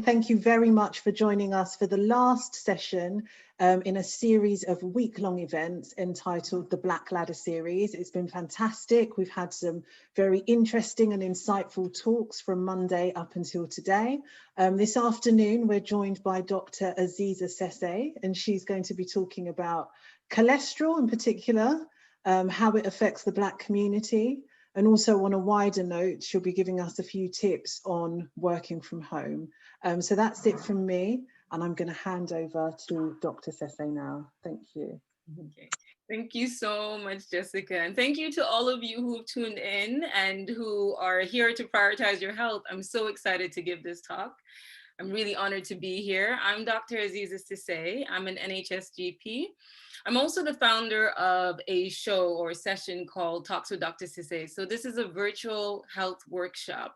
Thank you very much for joining us for the last session in a series of week-long events entitled the Black Ladder Series. It's been fantastic. We've had some very interesting and insightful talks from Monday up until today. This afternoon, we're joined by Dr. Aziza Sesay, and she's going to be talking about cholesterol in particular, how it affects the Black community. And also on a wider note, she'll be giving us a few tips on working from home. So that's it from me, and I'm going to hand over to Dr. Sesay now. Thank you. Okay. Thank you so much, Jessica. And thank you to all of you who've tuned in and who are here to prioritize your health. I'm so excited to give this talk. I'm really honored to be here. I'm Dr. Aziza Sesay. I'm an NHSGP. I'm also the founder of a show or session called Talks with Dr. Sesay. So this is a virtual health workshop,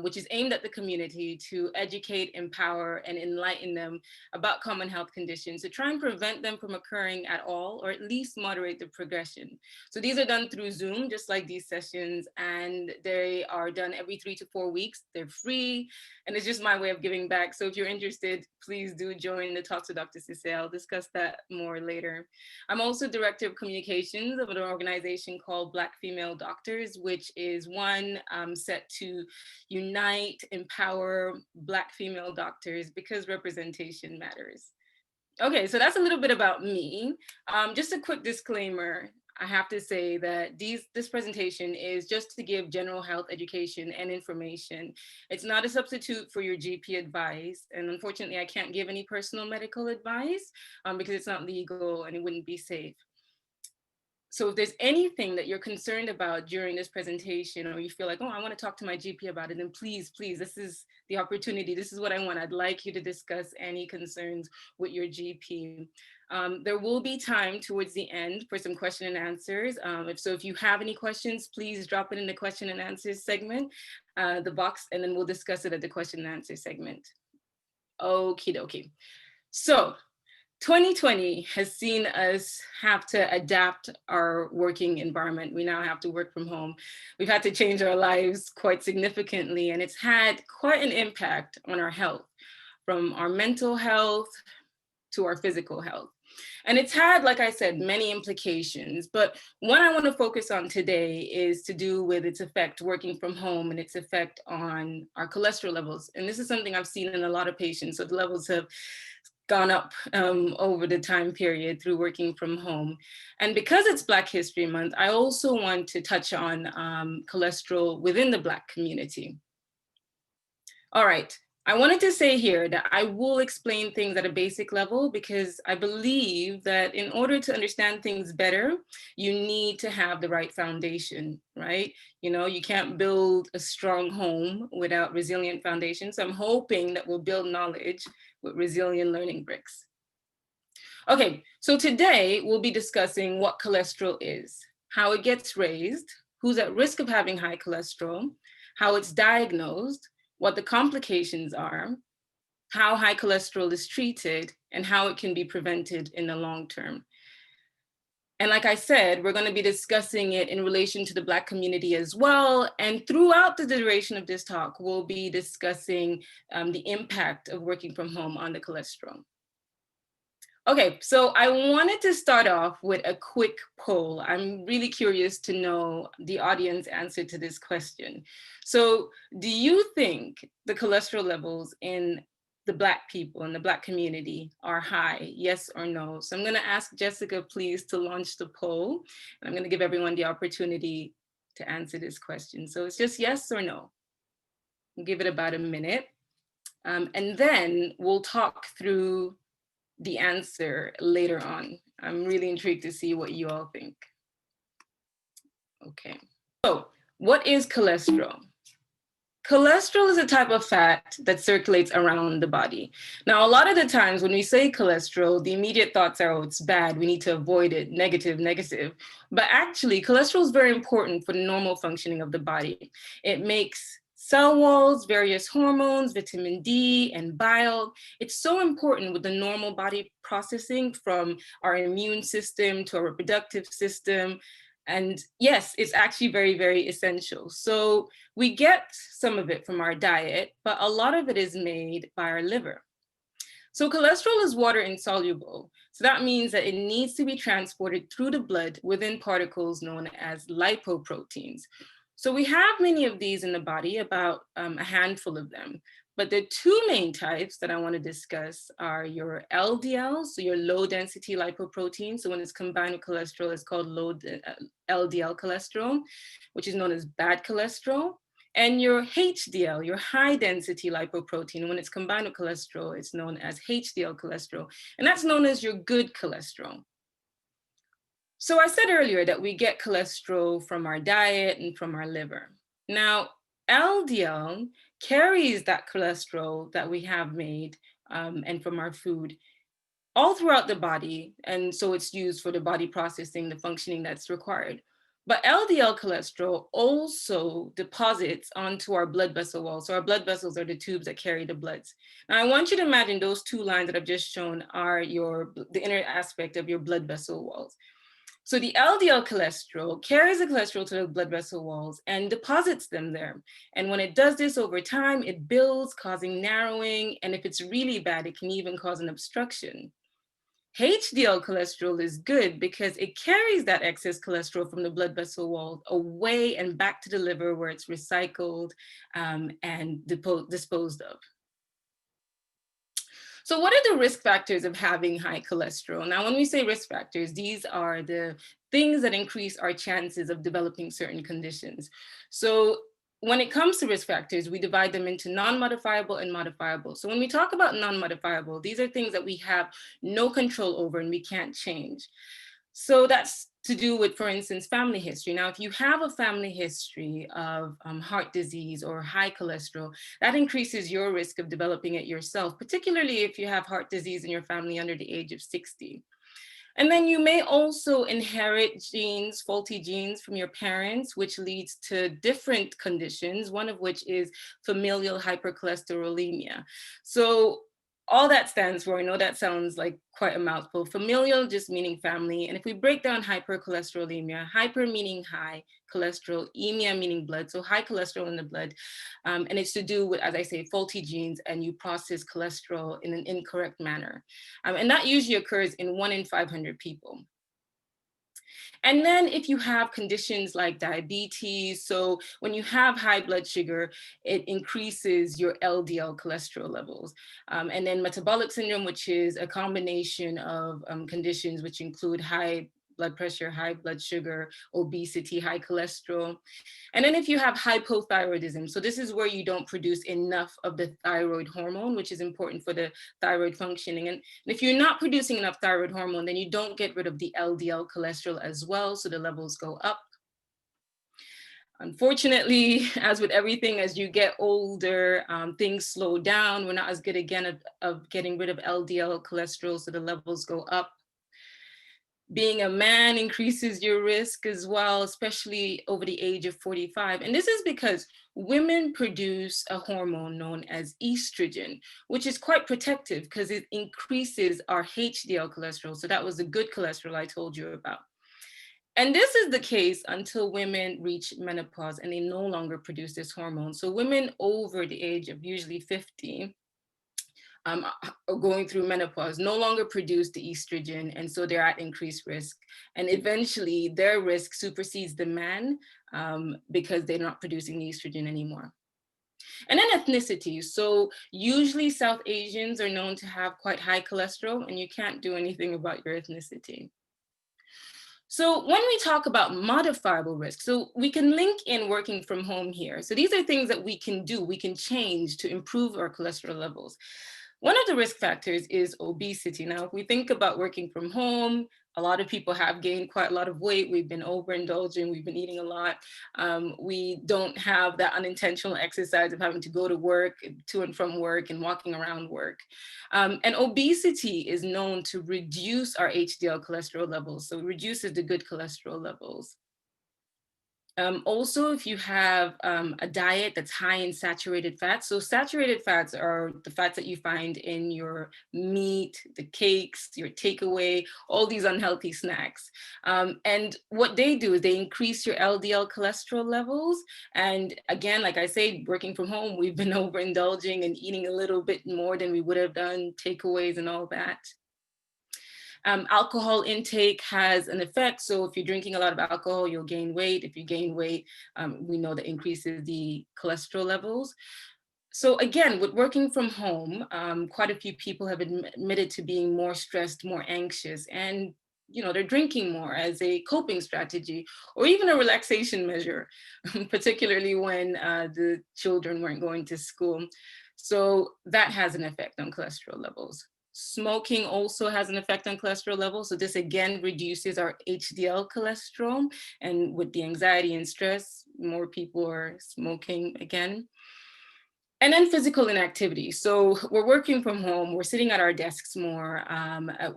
which is aimed at the community to educate, empower, and enlighten them about common health conditions to try and prevent them from occurring at all, or at least moderate the progression. So these are done through Zoom, just like these sessions, and they are done every 3 to 4 weeks. They're free, and it's just my way of giving back. So if you're interested, please do join the Talks with Dr. Sesay. I'll discuss that more later. I'm also director of communications of an organization called Black Female Doctors, which is one set to unite, empower Black female doctors because representation matters. Okay, so that's a little bit about me. Just a quick disclaimer. I have to say that this presentation is just to give general health education and information. It's not a substitute for your GP advice. And unfortunately, I can't give any personal medical advice because it's not legal and it wouldn't be safe. So if there's anything that you're concerned about during this presentation, or you feel like, oh, I want to talk to my GP about it, then please, this is the opportunity. This is what I want. I'd like you to discuss any concerns with your GP. There will be time towards the end for some question and answers. If you have any questions, please drop it in the question and answers segment, the box, and then we'll discuss it at the question and answer segment. Okie dokie. So 2020 has seen us have to adapt our working environment. We now have to work from home. We've had to change our lives quite significantly, and it's had quite an impact on our health, from our mental health to our physical health. And it's had, like I said, many implications, but one I want to focus on today is to do with its effect working from home and its effect on our cholesterol levels. And this is something I've seen in a lot of patients. So the levels have gone up over the time period through working from home. And because it's Black History Month, I also want to touch on cholesterol within the Black community. All right, I wanted to say here that I will explain things at a basic level because I believe that in order to understand things better, you need to have the right foundation, right? You know, you can't build a strong home without resilient foundation. So I'm hoping that we'll build knowledge with resilient learning bricks. Okay, so today we'll be discussing what cholesterol is, how it gets raised, who's at risk of having high cholesterol, how it's diagnosed, what the complications are, how high cholesterol is treated, and how it can be prevented in the long term. And like I said, we're going to be discussing it in relation to the Black community as well. And throughout the duration of this talk, we'll be discussing the impact of working from home on the cholesterol. Okay, so I wanted to start off with a quick poll. I'm really curious to know the audience answer to this question. So do you think the cholesterol levels in the Black people in the Black community are high, yes or no? So I'm gonna ask Jessica, please, to launch the poll. And I'm gonna give everyone the opportunity to answer this question. So it's just yes or no. We'll give it about a minute. And then we'll talk through the answer later on. I'm really intrigued to see what you all think. Okay, so what is cholesterol? Cholesterol is a type of fat that circulates around the body. Now, a lot of the times when we say cholesterol, the immediate thoughts are, oh, it's bad, we need to avoid it, negative. But actually, cholesterol is very important for the normal functioning of the body. It makes cell walls, various hormones, vitamin D, and bile. It's so important with the normal body processing, from our immune system to our reproductive system. And yes, it's actually very, very essential. So we get some of it from our diet, but a lot of it is made by our liver. So cholesterol is water insoluble. So that means that it needs to be transported through the blood within particles known as lipoproteins. So we have many of these in the body, about a handful of them. But the two main types that I want to discuss are your LDL, so your low density lipoprotein. So when it's combined with cholesterol, it's called LDL cholesterol, which is known as bad cholesterol. And your HDL, your high density lipoprotein, when it's combined with cholesterol, it's known as HDL cholesterol. And that's known as your good cholesterol. So I said earlier that we get cholesterol from our diet and from our liver. Now, LDL carries that cholesterol that we have made and from our food all throughout the body. And so it's used for the body processing, the functioning that's required. But LDL cholesterol also deposits onto our blood vessel walls. So our blood vessels are the tubes that carry the bloods. Now I want you to imagine those two lines that I've just shown are the inner aspect of your blood vessel walls. So the LDL cholesterol carries the cholesterol to the blood vessel walls and deposits them there. And when it does this over time, it builds, causing narrowing. And if it's really bad, it can even cause an obstruction. HDL cholesterol is good because it carries that excess cholesterol from the blood vessel wall away and back to the liver, where it's recycled and disposed of. So what are the risk factors of having high cholesterol? Now, when we say risk factors, these are the things that increase our chances of developing certain conditions. So when it comes to risk factors, we divide them into non-modifiable and modifiable. So when we talk about non-modifiable, these are things that we have no control over and we can't change. So that's to do with, for instance, family history. Now, if you have a family history of heart disease or high cholesterol, that increases your risk of developing it yourself, particularly if you have heart disease in your family under the age of 60. And then you may also inherit genes, faulty genes from your parents, which leads to different conditions, one of which is familial hypercholesterolemia. So all that stands for, I know that sounds like quite a mouthful, familial just meaning family. And if we break down hypercholesterolemia, hyper meaning high, cholesterol, emia meaning blood, so high cholesterol in the blood. And it's to do with, as I say, faulty genes, and you process cholesterol in an incorrect manner. And that usually occurs in 1 in 500 people. And then if you have conditions like diabetes, so when you have high blood sugar, it increases your LDL cholesterol levels. And then metabolic syndrome, which is a combination of conditions which include high blood pressure, high blood sugar, obesity, high cholesterol. And then if you have hypothyroidism, so this is where you don't produce enough of the thyroid hormone, which is important for the thyroid functioning. And if you're not producing enough thyroid hormone, then you don't get rid of the LDL cholesterol as well, so the levels go up. Unfortunately, as with everything, as you get older, things slow down. We're not as good again of getting rid of LDL cholesterol, so the levels go up. Being a man increases your risk as well, especially over the age of 45. And this is because women produce a hormone known as estrogen, which is quite protective because it increases our HDL cholesterol. So that was the good cholesterol I told you about. And this is the case until women reach menopause and they no longer produce this hormone. So women over the age of usually 50 going through menopause no longer produce the estrogen, and so they're at increased risk. And eventually their risk supersedes the man because they're not producing the estrogen anymore. And then ethnicity. So usually South Asians are known to have quite high cholesterol, and you can't do anything about your ethnicity. So when we talk about modifiable risk, so we can link in working from home here. So these are things that we can do, we can change to improve our cholesterol levels. One of the risk factors is obesity. Now, if we think about working from home, a lot of people have gained quite a lot of weight. We've been overindulging, we've been eating a lot. We don't have that unintentional exercise of having to go to work, to and from work, and walking around work. And obesity is known to reduce our HDL cholesterol levels. So it reduces the good cholesterol levels. Also, if you have a diet that's high in saturated fats, so saturated fats are the fats that you find in your meat, the cakes, your takeaway, all these unhealthy snacks. And what they do is they increase your LDL cholesterol levels. And again, like I say, working from home, we've been overindulging and eating a little bit more than we would have done, takeaways and all that. Alcohol intake has an effect. So if you're drinking a lot of alcohol, you'll gain weight. If you gain weight, we know that increases the cholesterol levels. So again, with working from home, quite a few people have admitted to being more stressed, more anxious, and they're drinking more as a coping strategy or even a relaxation measure, particularly when the children weren't going to school. So that has an effect on cholesterol levels. Smoking also has an effect on cholesterol levels. So this again reduces our HDL cholesterol. And with the anxiety and stress, more people are smoking again. And then physical inactivity. So we're working from home, we're sitting at our desks more,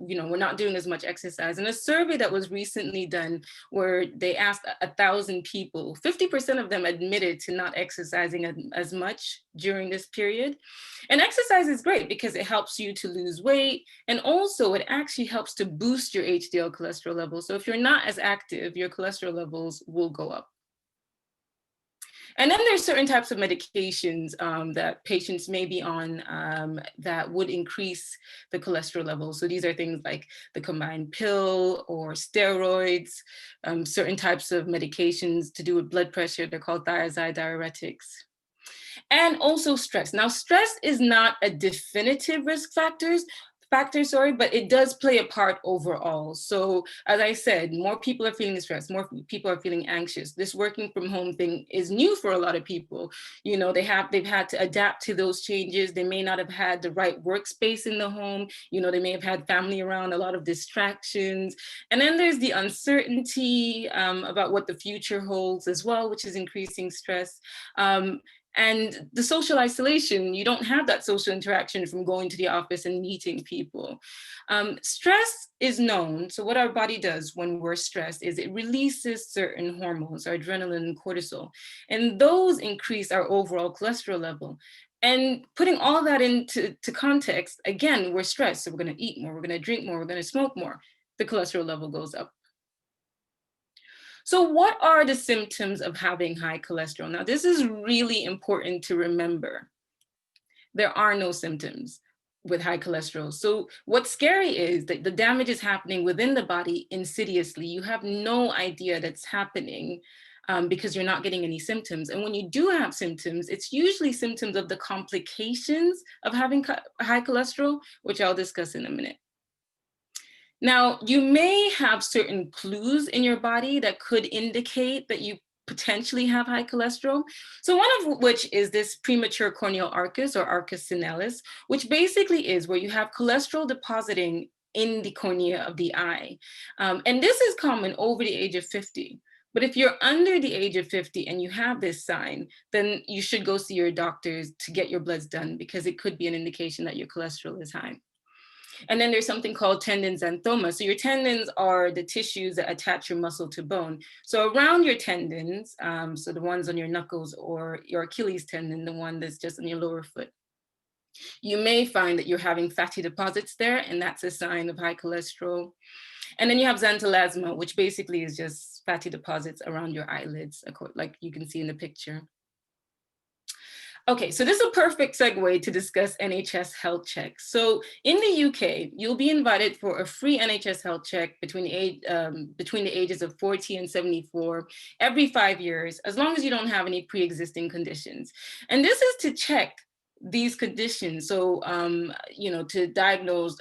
we're not doing as much exercise. And a survey that was recently done where they asked 1,000 people, 50% of them admitted to not exercising as much during this period. And exercise is great because it helps you to lose weight. And also it actually helps to boost your HDL cholesterol levels. So if you're not as active, your cholesterol levels will go up. And then there's certain types of medications that patients may be on that would increase the cholesterol level. So these are things like the combined pill or steroids, certain types of medications to do with blood pressure. They're called thiazide diuretics. And also stress. Now, stress is not a definitive risk factor, but it does play a part overall. So as I said, more people are feeling stressed, more people are feeling anxious. This working from home thing is new for a lot of people. They've had to adapt to those changes. They may not have had the right workspace in the home. They may have had family around, a lot of distractions. And then there's the uncertainty about what the future holds as well, which is increasing stress. And the social isolation, you don't have that social interaction from going to the office and meeting people. Stress is known. So what our body does when we're stressed is it releases certain hormones, our adrenaline and cortisol, and those increase our overall cholesterol level. And putting all that into context, again, we're stressed. So we're going to eat more, we're going to drink more, we're going to smoke more. The cholesterol level goes up. So what are the symptoms of having high cholesterol? Now, this is really important to remember. There are no symptoms with high cholesterol. So what's scary is that the damage is happening within the body insidiously. You have no idea that's happening because you're not getting any symptoms. And when you do have symptoms, it's usually symptoms of the complications of having high cholesterol, which I'll discuss in a minute. Now, you may have certain clues in your body that could indicate that you potentially have high cholesterol. So one of which is this premature corneal arcus or arcus senilis, which basically is where you have cholesterol depositing in the cornea of the eye. And this is common over the age of 50. But if you're under the age of 50 and you have this sign, then you should go see your doctors to get your bloods done because it could be an indication that your cholesterol is high. And then there's something called tendon xanthoma. So your tendons are the tissues that attach your muscle to bone. So around your tendons, so the ones on your knuckles or your Achilles tendon, the one that's just on your lower foot, you may find that you're having fatty deposits there, and that's a sign of high cholesterol. And then you have xanthelasma, which basically is just fatty deposits around your eyelids, like you can see in the picture. Okay, so this is a perfect segue to discuss NHS health checks. So in the UK, you'll be invited for a free NHS health check between the ages of 40 and 74 every 5 years, as long as you don't have any pre-existing conditions. And this is to check these conditions. So, to diagnose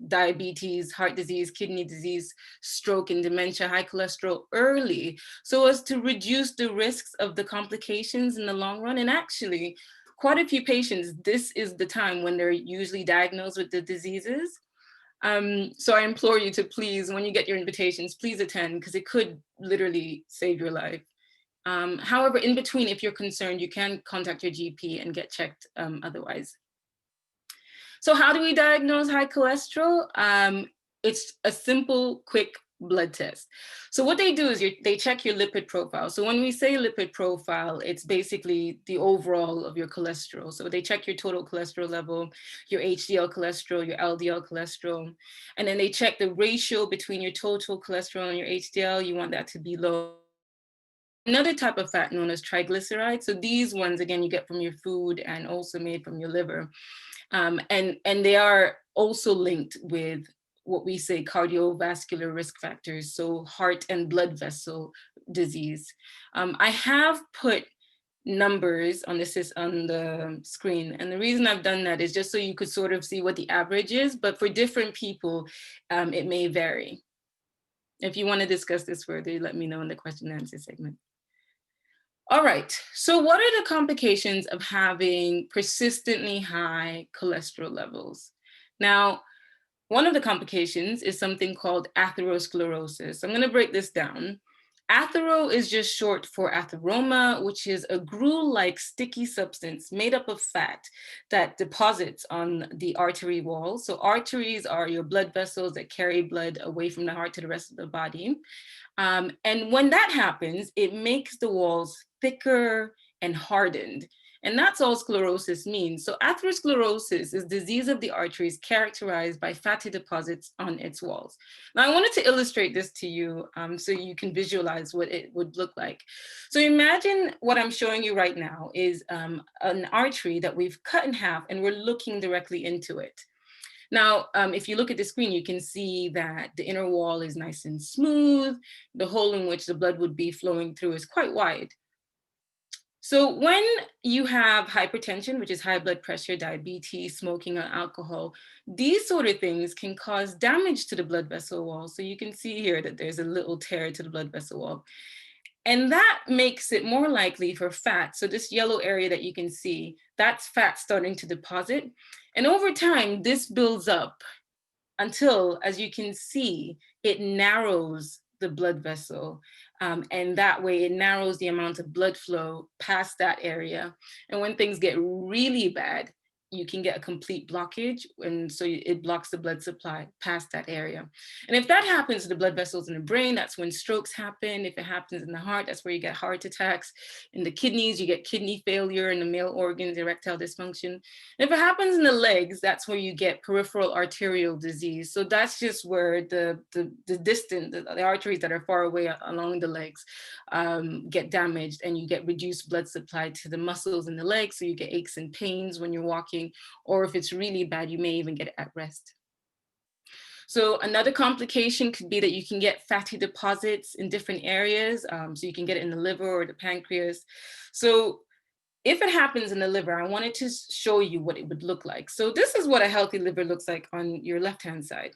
diabetes, heart disease, kidney disease, stroke, and dementia, high cholesterol early, so as to reduce the risks of the complications in the long run. And actually, quite a few patients, this is the time when they're usually diagnosed with the diseases. So I implore you to please, when you get your invitations, please attend, because it could literally save your life. However, in between, if you're concerned, you can contact your GP and get checked otherwise. So how do we diagnose high cholesterol? It's a simple, quick blood test. So what they do is they check your lipid profile. So when we say lipid profile, it's basically the overall of your cholesterol. So they check your total cholesterol level, your HDL cholesterol, your LDL cholesterol, and then they check the ratio between your total cholesterol and your HDL. You want that to be low. Another type of fat known as triglycerides. So these ones, again, you get from your food and also made from your liver. And they are also linked with what we say cardiovascular risk factors, so heart and blood vessel disease. I have put numbers on the screen, and the reason I've done that is just so you could sort of see what the average is, but for different people, it may vary. If you want to discuss this further, let me know in the question and answer segment. All right, so what are the complications of having persistently high cholesterol levels? Now, one of the complications is something called atherosclerosis. I'm gonna break this down. Athero is just short for atheroma, which is a gruel-like sticky substance made up of fat that deposits on the artery wall. So arteries are your blood vessels that carry blood away from the heart to the rest of the body. And when that happens, it makes the walls thicker and hardened. And that's all sclerosis means. So atherosclerosis is disease of the arteries characterized by fatty deposits on its walls. Now I wanted to illustrate this to you so you can visualize what it would look like. So imagine what I'm showing you right now is an artery that we've cut in half and we're looking directly into it. Now, if you look at the screen, you can see that the inner wall is nice and smooth. The hole in which the blood would be flowing through is quite wide. So when you have hypertension, which is high blood pressure, diabetes, smoking, or alcohol, these sort of things can cause damage to the blood vessel wall. So you can see here that there's a little tear to the blood vessel wall. And that makes it more likely for fat. So this yellow area that you can see, that's fat starting to deposit. And over time, this builds up until, as you can see, it narrows the blood vessel. And that way it narrows the amount of blood flow past that area. And when things get really bad, you can get a complete blockage, and so it blocks the blood supply past that area. And if that happens to the blood vessels in the brain, that's when strokes happen. If it happens in the heart, that's where you get heart attacks. In the kidneys, you get kidney failure. In the male organs, erectile dysfunction. And if it happens in the legs, that's where you get peripheral arterial disease. So that's just where the arteries that are far away along the legs get damaged, and you get reduced blood supply to the muscles in the legs. So you get aches and pains when you're walking, or if it's really bad, you may even get at rest. So another complication could be that you can get fatty deposits in different areas. So you can get it in the liver or the pancreas. So if it happens in the liver, I wanted to show you what it would look like. So this is what a healthy liver looks like on your left-hand side.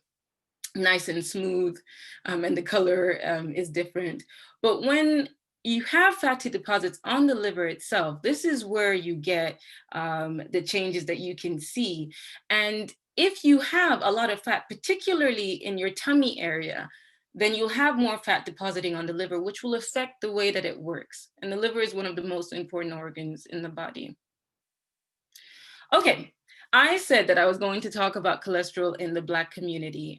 Nice and smooth, and the color is different. But when you have fatty deposits on the liver itself, this is where you get the changes that you can see. And if you have a lot of fat, particularly in your tummy area, then you'll have more fat depositing on the liver, which will affect the way that it works. And the liver is one of the most important organs in the body. Okay, I said that I was going to talk about cholesterol in the Black community.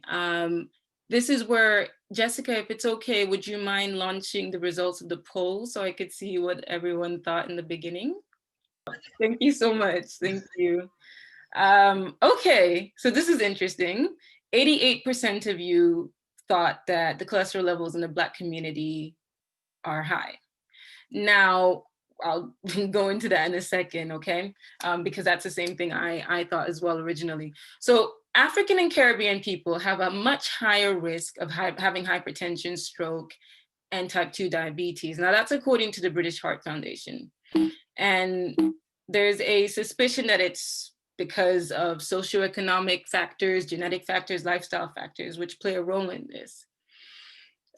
This is where, Jessica, if it's okay, would you mind launching the results of the poll so I could see what everyone thought in the beginning? Thank you so much. Thank you. Okay, so this is interesting. 88% of you thought that the cholesterol levels in the Black community are high. Now, I'll go into that in a second, okay? Because that's the same thing I thought as well originally. So African and Caribbean people have a much higher risk of having hypertension, stroke, and type 2 diabetes. Now that's according to the British Heart Foundation. And there's a suspicion that it's because of socioeconomic factors, genetic factors, lifestyle factors, which play a role in this.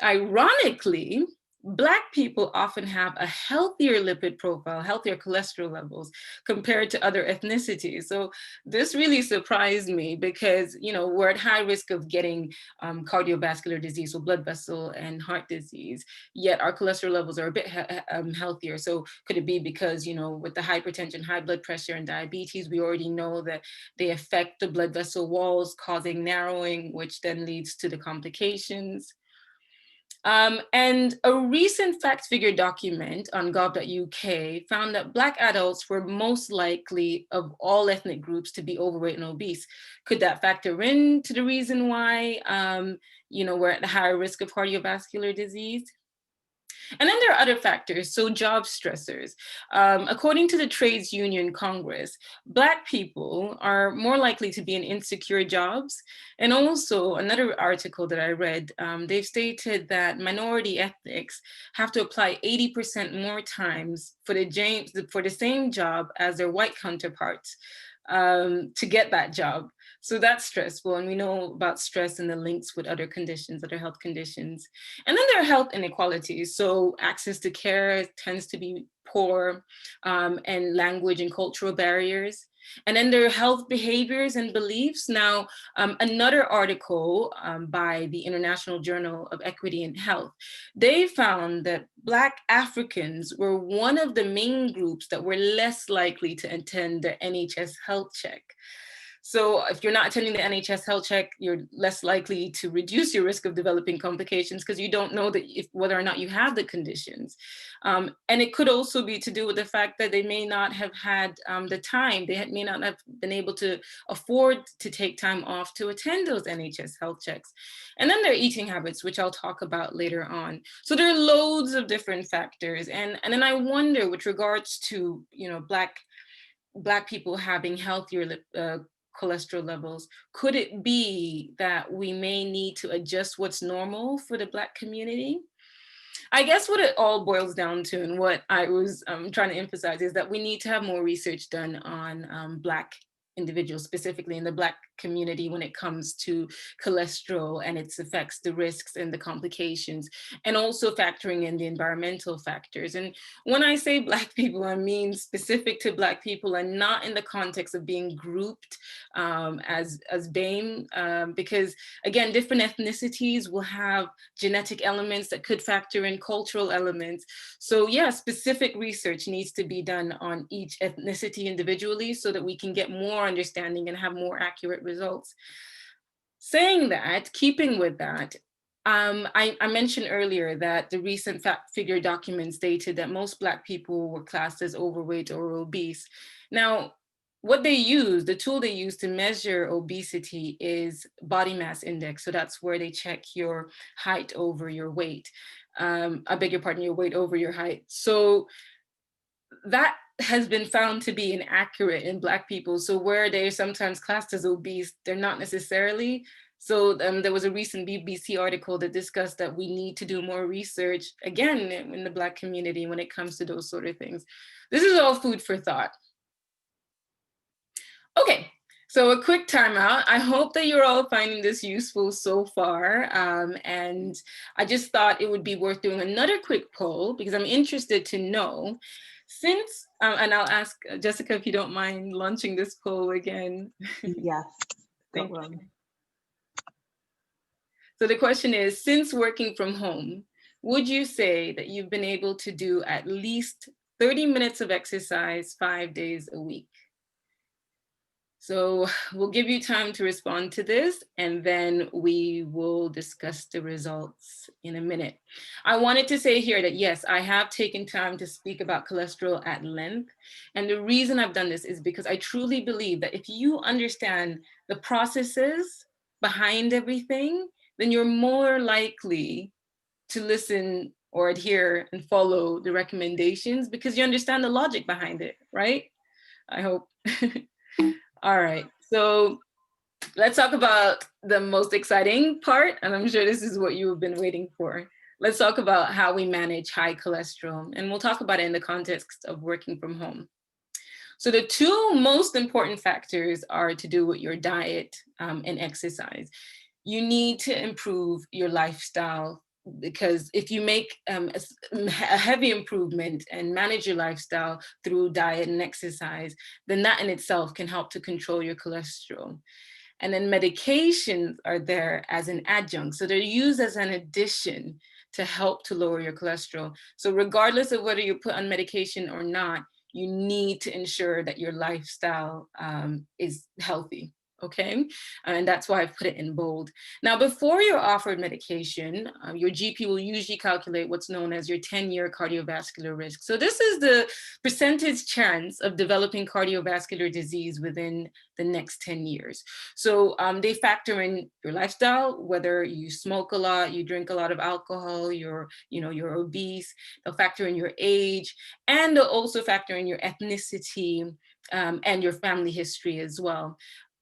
Ironically, Black people often have a healthier lipid profile, healthier cholesterol levels compared to other ethnicities. So this really surprised me because, you know, we're at high risk of getting cardiovascular disease, so blood vessel and heart disease, yet our cholesterol levels are a bit healthier. So could it be because, you know, with the hypertension, high blood pressure and diabetes, we already know that they affect the blood vessel walls, causing narrowing, which then leads to the complications. And a recent fact figure document on gov.uk found that Black adults were most likely of all ethnic groups to be overweight and obese. Could that factor into the reason why we're at a higher risk of cardiovascular disease? And then there are other factors, so job stressors. According to the Trades Union Congress, Black people are more likely to be in insecure jobs. And also another article that I read, they've stated that minority ethnics have to apply 80% more times for the same job as their white counterparts to get that job. So that's stressful. And we know about stress and the links with other conditions, other health conditions. And then there are health inequalities. So access to care tends to be poor, and language and cultural barriers. And then there are health behaviors and beliefs. Now, another article by the International Journal of Equity and Health, they found that Black Africans were one of the main groups that were less likely to attend the NHS health check. So if you're not attending the NHS health check, you're less likely to reduce your risk of developing complications because you don't know that whether or not you have the conditions. And it could also be to do with the fact that they may not have had the time. They may not have been able to afford to take time off to attend those NHS health checks. And then there are eating habits, which I'll talk about later on. So there are loads of different factors. And then I wonder, with regards to Black people having healthier cholesterol levels, could it be that we may need to adjust what's normal for the Black community? I guess what it all boils down to, and what I was trying to emphasize, is that we need to have more research done on Black individuals, specifically in the Black community, when it comes to cholesterol and its effects, the risks and the complications, and also factoring in the environmental factors. And when I say Black people, I mean specific to Black people and not in the context of being grouped as BAME, because again, different ethnicities will have genetic elements that could factor in cultural elements. So yeah, specific research needs to be done on each ethnicity individually so that we can get more understanding and have more accurate results. Saying that, keeping with that, I mentioned earlier that the recent fact figure document stated that most Black people were classed as overweight or obese. Now, what they use, the tool they use to measure obesity is body mass index. So that's where they check your height over your weight. I beg your pardon, your weight over your height. So that has been found to be inaccurate in Black people. So where they're sometimes classed as obese, they're not necessarily. So there was a recent BBC article that discussed that we need to do more research, again, in the Black community when it comes to those sort of things. This is all food for thought. Okay, so a quick timeout. I hope that you're all finding this useful so far. And I just thought it would be worth doing another quick poll because I'm interested to know, since, and I'll ask Jessica if you don't mind launching this poll again. Yes, Thank you. So the question is, since working from home, would you say that you've been able to do at least 30 minutes of exercise 5 days a week? So we'll give you time to respond to this, and then we will discuss the results in a minute. I wanted to say here that yes, I have taken time to speak about cholesterol at length. And the reason I've done this is because I truly believe that if you understand the processes behind everything, then you're more likely to listen or adhere and follow the recommendations because you understand the logic behind it, right? I hope. All right, so let's talk about the most exciting part, and I'm sure this is what you've been waiting for. Let's talk about how we manage high cholesterol, and we'll talk about it in the context of working from home. So the two most important factors are to do with your diet and exercise. You need to improve your lifestyle, because if you make a heavy improvement and manage your lifestyle through diet and exercise, then that in itself can help to control your cholesterol. And then medications are there as an adjunct. So they're used as an addition to help to lower your cholesterol. So regardless of whether you're put on medication or not, you need to ensure that your lifestyle is healthy. Okay, and that's why I've put it in bold. Now, before you're offered medication, your GP will usually calculate what's known as your 10-year cardiovascular risk. So this is the percentage chance of developing cardiovascular disease within the next 10 years. So they factor in your lifestyle, whether you smoke a lot, you drink a lot of alcohol, you're obese. They'll factor in your age, and they'll also factor in your ethnicity and your family history as well.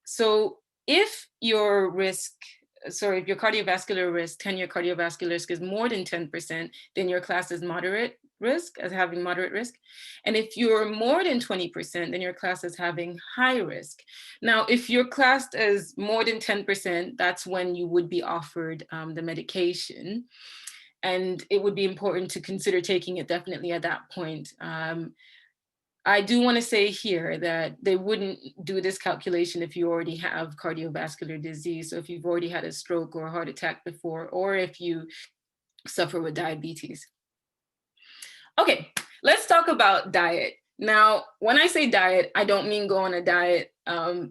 So if your cardiovascular risk, 10-year cardiovascular risk is more than 10%, then your class is moderate risk, as having moderate risk. And if you're more than 20%, then your class is having high risk. Now, if you're classed as more than 10%, that's when you would be offered the medication. And it would be important to consider taking it definitely at that point. I do want to say here that they wouldn't do this calculation if you already have cardiovascular disease. So if you've already had a stroke or a heart attack before, or if you suffer with diabetes. Okay, let's talk about diet. Now, when I say diet, I don't mean go on a diet.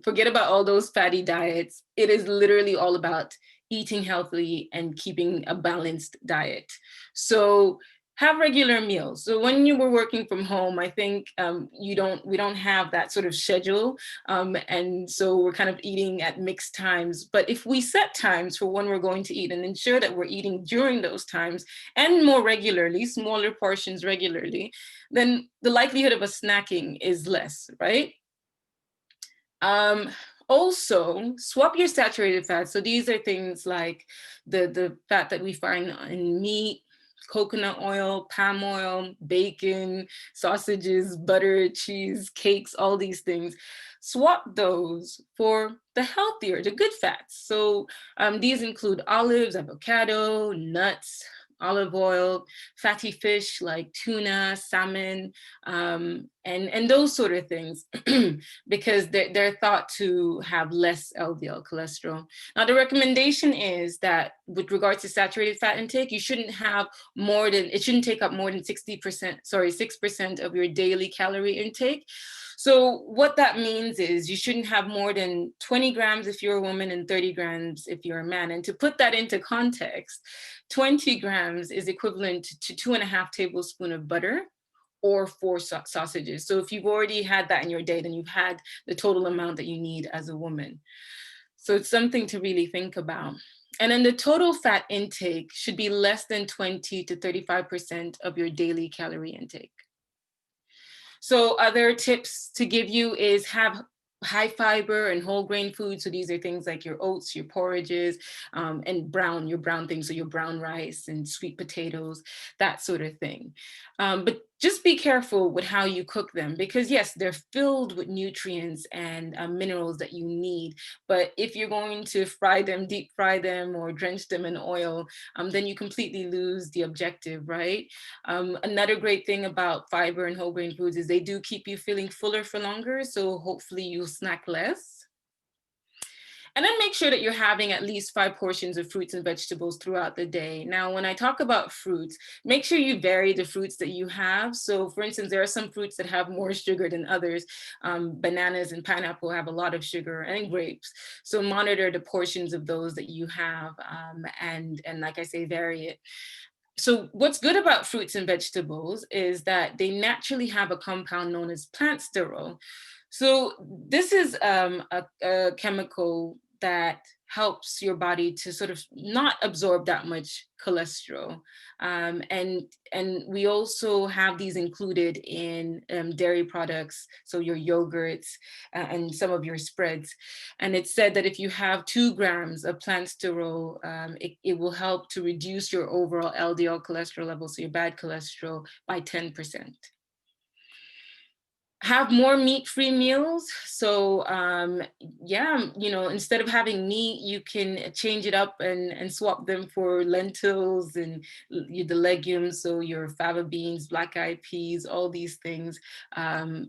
Forget about all those fatty diets. It is literally all about eating healthily and keeping a balanced diet. So have regular meals. So when you were working from home, I think we don't have that sort of schedule. And so we're kind of eating at mixed times. But if we set times for when we're going to eat and ensure that we're eating during those times and more regularly, smaller portions regularly, then the likelihood of us snacking is less, right? Also, swap your saturated fats. So these are things like the fat that we find in meat, coconut oil, palm oil, bacon, sausages, butter, cheese, cakes, all these things. Swap those for the healthier, the good fats. So these include olives, avocado, nuts, olive oil, fatty fish like tuna, salmon, and those sort of things, because they're thought to have less LDL cholesterol. Now, the recommendation is that with regards to saturated fat intake, it shouldn't take up more than 6% of your daily calorie intake. So what that means is you shouldn't have more than 20 grams if you're a woman and 30 grams if you're a man. And to put that into context, 20 grams is equivalent to 2.5 tablespoons of butter or 4 sausages. So if you've already had that in your day, then you've had the total amount that you need as a woman. So it's something to really think about. And then the total fat intake should be less than 20 to 35% of your daily calorie intake. So other tips to give you is have high fiber and whole grain foods. So these are things like your oats, your porridges, and your brown things. So your brown rice and sweet potatoes, that sort of thing. But just be careful with how you cook them, because yes, they're filled with nutrients and minerals that you need. But if you're going to deep fry them or drench them in oil, then you completely lose the objective, right? Another great thing about fiber and whole grain foods is they do keep you feeling fuller for longer. So hopefully you'll snack less. And then make sure that you're having at least 5 portions of fruits and vegetables throughout the day. Now, when I talk about fruits, make sure you vary the fruits that you have. So for instance, there are some fruits that have more sugar than others. Bananas and pineapple have a lot of sugar, and grapes. So monitor the portions of those that you have, and like I say, vary it. So what's good about fruits and vegetables is that they naturally have a compound known as plant sterol. So this is a chemical that helps your body to sort of not absorb that much cholesterol. And we also have these included in dairy products, so your yogurts and some of your spreads. And it's said that if you have 2 grams of plant sterol, it will help to reduce your overall LDL cholesterol level, so your bad cholesterol, by 10%. Have more meat-free meals. So instead of having meat, you can change it up and swap them for lentils and the legumes. So your fava beans, black-eyed peas, all these things,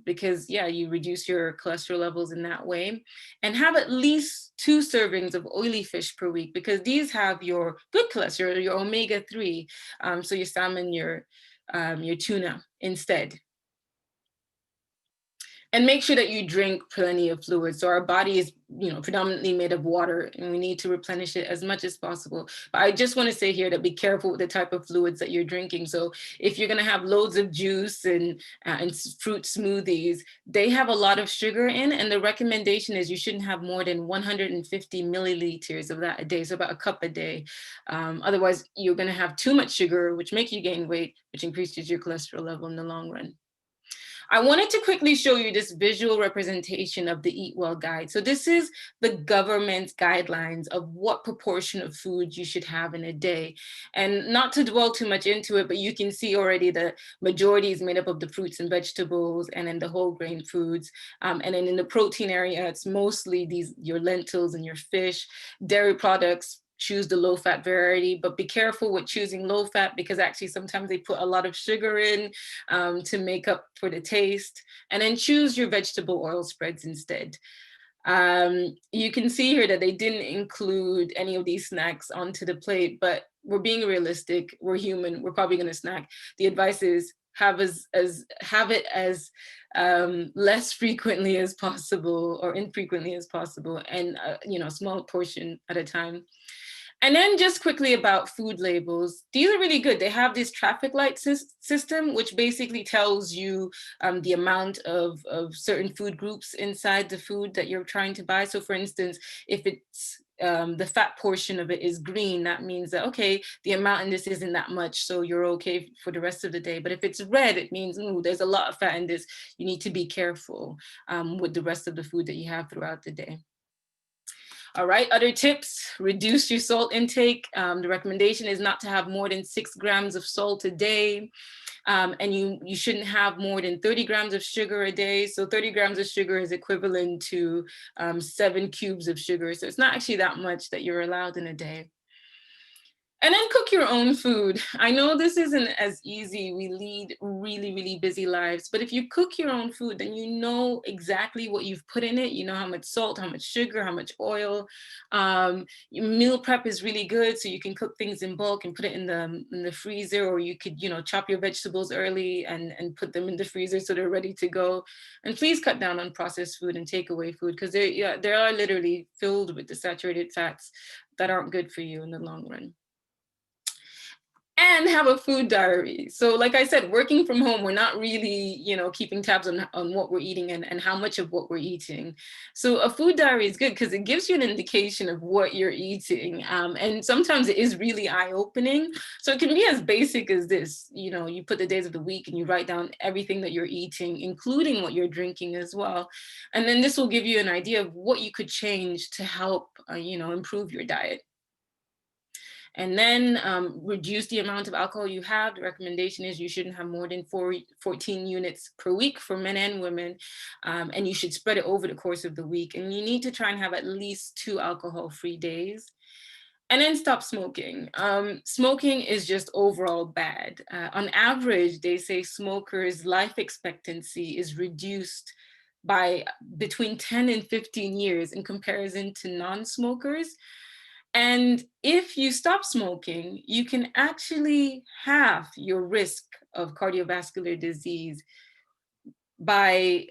because you reduce your cholesterol levels in that way. And have at least 2 servings of oily fish per week, because these have your good cholesterol, your omega-3. So your salmon, your tuna instead. And make sure that you drink plenty of fluids. So our body is, predominantly made of water, and we need to replenish it as much as possible. But I just want to say here that be careful with the type of fluids that you're drinking. So if you're going to have loads of juice and fruit smoothies, they have a lot of sugar in, and the recommendation is you shouldn't have more than 150 milliliters of that a day, so about a cup a day. Otherwise, you're going to have too much sugar, which makes you gain weight, which increases your cholesterol level in the long run. I wanted to quickly show you this visual representation of the Eat Well guide. So this is the government's guidelines of what proportion of food you should have in a day. And not to dwell too much into it, but you can see already the majority is made up of the fruits and vegetables and then the whole grain foods. And then in the protein area, it's mostly your lentils and your fish, dairy products. Choose the low fat variety, but be careful with choosing low fat, because actually sometimes they put a lot of sugar in to make up for the taste. And then choose your vegetable oil spreads instead. You can see here that they didn't include any of these snacks onto the plate, but we're being realistic. We're human. We're probably going to snack. The advice is have it as less frequently as possible or infrequently as possible, and a small portion at a time. And then just quickly about food labels. These are really good. They have this traffic light system, which basically tells you the amount of certain food groups inside the food that you're trying to buy. So for instance, if it's the fat portion of it is green, that means that, okay, the amount in this isn't that much, so you're okay for the rest of the day. But if it's red, it means, ooh, there's a lot of fat in this. You need to be careful with the rest of the food that you have throughout the day. All right, other tips: reduce your salt intake. The recommendation is not to have more than 6 grams of salt a day. And you shouldn't have more than 30 grams of sugar a day. So 30 grams of sugar is equivalent to 7 cubes of sugar. So it's not actually that much that you're allowed in a day. And then cook your own food. I know this isn't as easy. We lead really, really busy lives. But if you cook your own food, then you know exactly what you've put in it. You know how much salt, how much sugar, how much oil. Meal prep is really good. So you can cook things in bulk and put it in the freezer, or you could, chop your vegetables early and put them in the freezer so they're ready to go. And please cut down on processed food and takeaway food, because they are literally filled with the saturated fats that aren't good for you in the long run. And have a food diary. So like I said, working from home, we're not really, keeping tabs on what we're eating and how much of what we're eating. So a food diary is good because it gives you an indication of what you're eating. And sometimes it is really eye-opening. So it can be as basic as this, you put the days of the week and you write down everything that you're eating, including what you're drinking as well. And then this will give you an idea of what you could change to help, improve your diet. And then reduce the amount of alcohol you have. The recommendation is you shouldn't have more than 14 units per week for men and women. And you should spread it over the course of the week. And you need to try and have at least 2 alcohol-free days. And then stop smoking. Smoking is just overall bad. On average, they say smokers' life expectancy is reduced by between 10 and 15 years in comparison to non-smokers. And if you stop smoking, you can actually halve your risk of cardiovascular disease by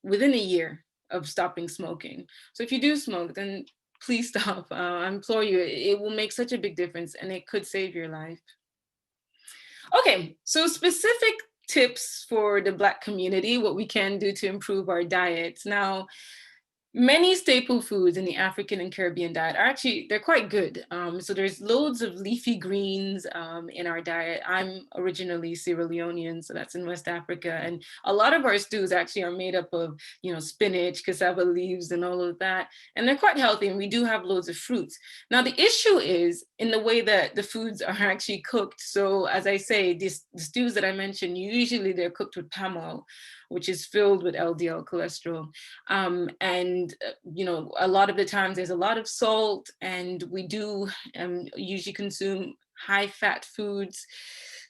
within a year of stopping smoking. So if you do smoke, then please stop. I implore you, it will make such a big difference and it could save your life. Okay, so specific tips for the Black community, what we can do to improve our diets. Now, many staple foods in the African and Caribbean diet they're quite good. So there's loads of leafy greens in our diet. I'm originally Sierra Leonean, so that's in West Africa. And a lot of our stews actually are made up of, spinach, cassava leaves, and all of that. And they're quite healthy, and we do have loads of fruits. Now, the issue is in the way that the foods are actually cooked. So as I say, the stews that I mentioned, usually they're cooked with palm oil, which is filled with LDL cholesterol. And a lot of the times there's a lot of salt, and we do usually consume high fat foods.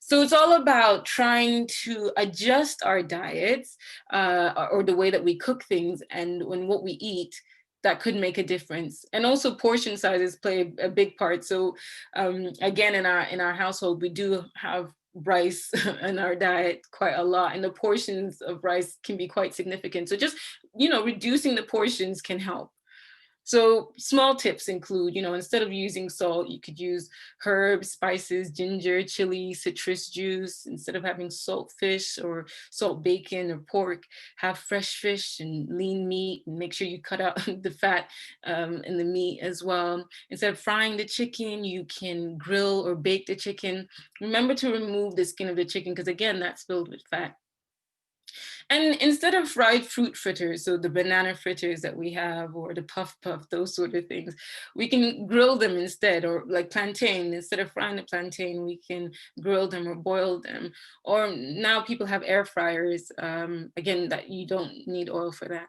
So it's all about trying to adjust our diets or the way that we cook things and what we eat. That could make a difference. And also portion sizes play a big part. So again, in our household, we do have rice in our diet quite a lot, and the portions of rice can be quite significant. So just, reducing the portions can help. So small tips include, instead of using salt, you could use herbs, spices, ginger, chili, citrus juice. Instead of having salt fish or salt bacon or pork, have fresh fish and lean meat, and make sure you cut out the fat in the meat as well. Instead of frying the chicken, you can grill or bake the chicken. Remember to remove the skin of the chicken, because again, that's filled with fat. And instead of fried fruit fritters, so the banana fritters that we have, or the puff, those sort of things, we can grill them instead, or like plantain, instead of frying the plantain, we can grill them or boil them. Or now people have air fryers, again, that you don't need oil for that.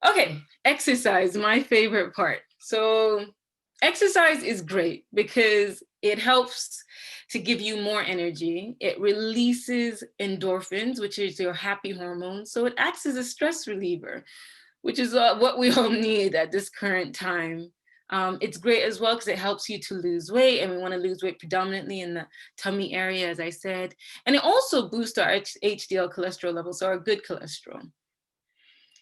Okay, exercise, my favorite part. So exercise is great because it helps to give you more energy. It releases endorphins, which is your happy hormone. So it acts as a stress reliever, which is what we all need at this current time. It's great as well because it helps you to lose weight, and we want to lose weight predominantly in the tummy area, as I said. And it also boosts our HDL cholesterol levels, so our good cholesterol.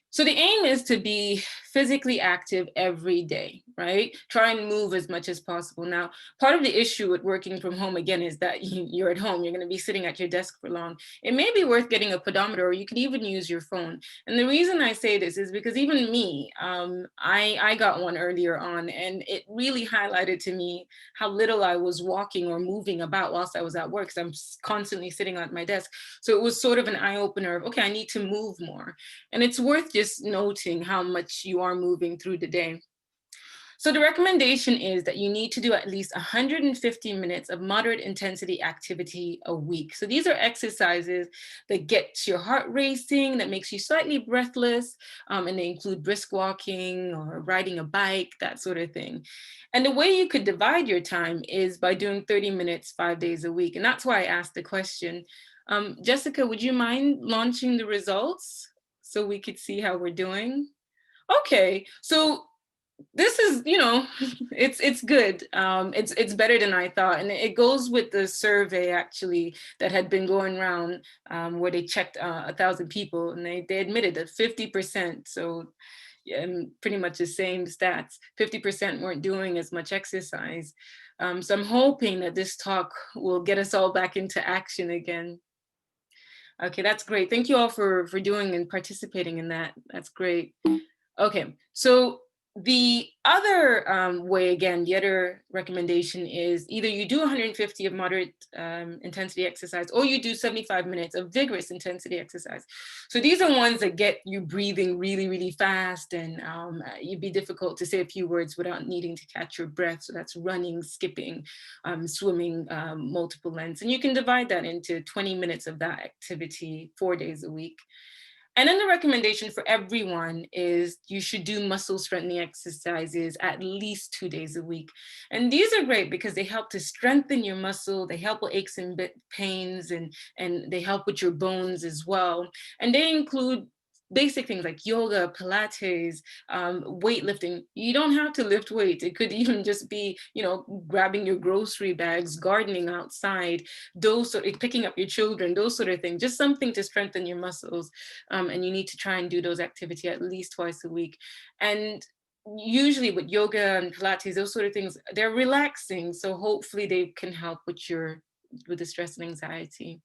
So the aim is to be physically active every day, right? Try and move as much as possible. Now, part of the issue with working from home, again, is that you're at home, you're gonna be sitting at your desk for long. It may be worth getting a pedometer, or you can even use your phone. And the reason I say this is because even me, I got one earlier on, and it really highlighted to me how little I was walking or moving about whilst I was at work, because I'm constantly sitting at my desk. So it was sort of an eye opener of, okay, I need to move more. And it's worth just noting how much you are moving through the day. So the recommendation is that you need to do at least 150 minutes of moderate intensity activity a week. So these are exercises that get your heart racing, that makes you slightly breathless, and they include brisk walking or riding a bike, that sort of thing. And the way you could divide your time is by doing 30 minutes 5 days a week. And that's why I asked the question. Jessica, would you mind launching the results so we could see how we're doing? Okay, so this is, it's good. It's better than I thought, and it goes with the survey actually that had been going around, where they checked 1,000 people, and they admitted that 50%, so pretty much the same stats, 50% weren't doing as much exercise. So I'm hoping that this talk will get us all back into action again. Okay, that's great. Thank you all for doing and participating in that. That's great. Okay, so the other way, again, the other recommendation is either you do 150 of moderate intensity exercise, or you do 75 minutes of vigorous intensity exercise. So these are ones that get you breathing really, really fast, and you'd be difficult to say a few words without needing to catch your breath. So that's running, skipping, swimming, multiple lengths. And you can divide that into 20 minutes of that activity 4 days a week. And then the recommendation for everyone is you should do muscle strengthening exercises at least 2 days a week. And these are great because they help to strengthen your muscle, they help with aches and pains, and they help with your bones as well. And they include basic things like yoga, Pilates, weightlifting. You don't have to lift weights. It could even just be, grabbing your grocery bags, gardening outside, picking up your children, those sort of things, just something to strengthen your muscles. And you need to try and do those activities at least twice a week. And usually with yoga and Pilates, those sort of things, they're relaxing. So hopefully they can help with the stress and anxiety.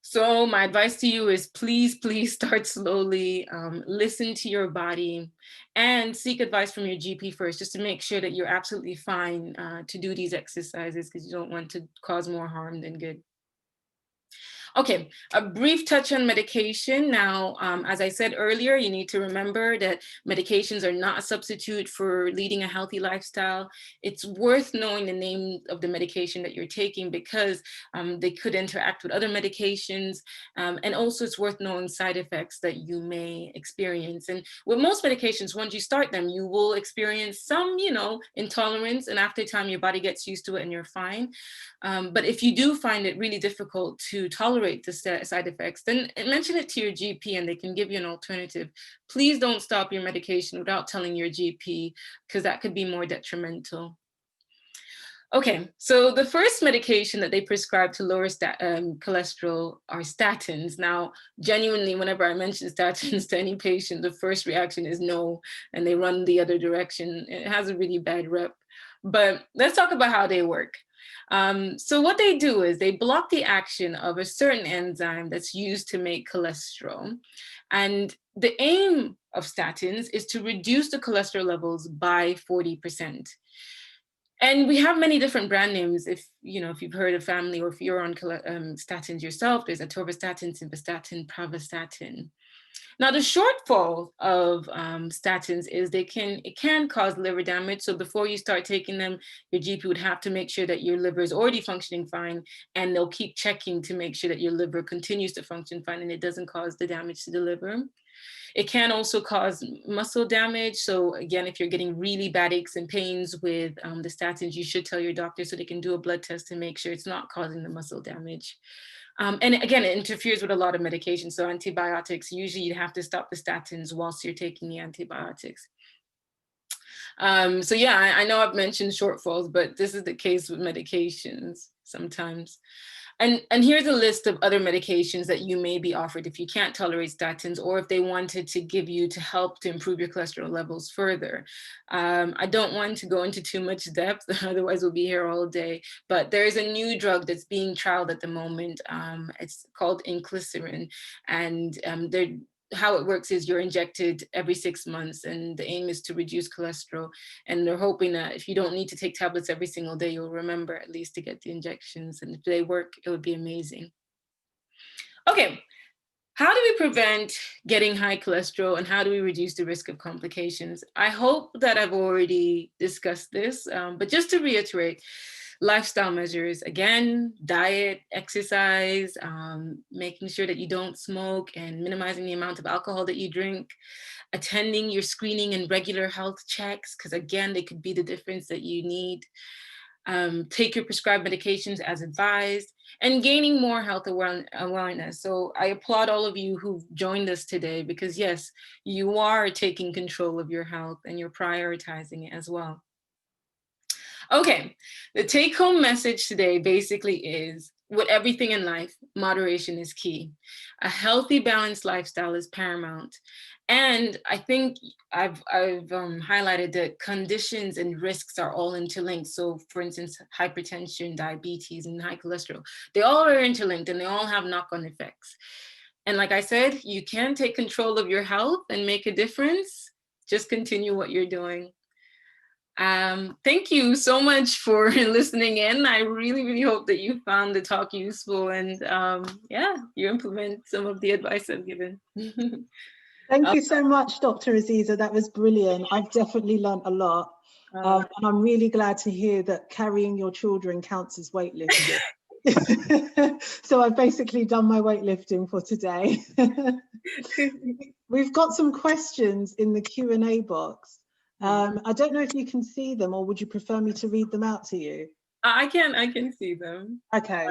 So my advice to you is please start slowly, listen to your body, and seek advice from your GP first, just to make sure that you're absolutely fine to do these exercises, because you don't want to cause more harm than good. Okay, a brief touch on medication. Now, as I said earlier, you need to remember that medications are not a substitute for leading a healthy lifestyle. It's worth knowing the name of the medication that you're taking, because they could interact with other medications. And also it's worth knowing side effects that you may experience. And with most medications, once you start them, you will experience some, intolerance, and after time, your body gets used to it and you're fine. But if you do find it really difficult to tolerate the side effects, then mention it to your GP and they can give you an alternative. Please don't stop your medication without telling your GP, because that could be more detrimental. Okay, so the first medication that they prescribe to lower cholesterol are statins. Now, genuinely, whenever I mention statins to any patient, the first reaction is no, and they run the other direction. It has a really bad rep. But let's talk about how they work. So what they do is they block the action of a certain enzyme that's used to make cholesterol. And the aim of statins is to reduce the cholesterol levels by 40%. And we have many different brand names. If you've heard of family, or if you're on statins yourself, there's atorvastatin, simvastatin, pravastatin. Now, the shortfall of statins is it can cause liver damage. So before you start taking them, your GP would have to make sure that your liver is already functioning fine, and they'll keep checking to make sure that your liver continues to function fine and it doesn't cause the damage to the liver. It can also cause muscle damage. So again, if you're getting really bad aches and pains with the statins, you should tell your doctor so they can do a blood test to make sure it's not causing the muscle damage. And again, it interferes with a lot of medications. So antibiotics, usually you have to stop the statins whilst you're taking the antibiotics. So yeah, I know I've mentioned shortfalls, but this is the case with medications sometimes. And here's a list of other medications that you may be offered if you can't tolerate statins, or if they wanted to give you to help to improve your cholesterol levels further. I don't want to go into too much depth, otherwise we'll be here all day, but there is a new drug that's being trialed at the moment. It's called inclisiran, and how it works is you're injected every 6 months, and the aim is to reduce cholesterol. And they're hoping that if you don't need to take tablets every single day, you'll remember at least to get the injections. And if they work, it would be amazing. Okay, how do we prevent getting high cholesterol, and how do we reduce the risk of complications? I hope that I've already discussed this, but just to reiterate, lifestyle measures, again, diet, exercise, making sure that you don't smoke and minimizing the amount of alcohol that you drink, attending your screening and regular health checks, because again, they could be the difference that you need. Take your prescribed medications as advised, and gaining more health awareness. So I applaud all of you who've joined us today, because yes, you are taking control of your health and you're prioritizing it as well. Okay, the take-home message today basically is, with everything in life, moderation is key. A healthy, balanced lifestyle is paramount. And I think I've highlighted that conditions and risks are all interlinked. So for instance, hypertension, diabetes, and high cholesterol, they all are interlinked and they all have knock-on effects. And like I said, you can take control of your health and make a difference. Just continue what you're doing. Thank you so much for listening in. I really, really hope that you found the talk useful, and yeah, you implement some of the advice I've given. Thank you so much, Dr. Aziza. That was brilliant. I've definitely learned a lot. And I'm really glad to hear that carrying your children counts as weightlifting. So I've basically done my weightlifting for today. We've got some questions in the Q&A box. I don't know if you can see them, or would you prefer me to read them out to you? I can see them. Okay.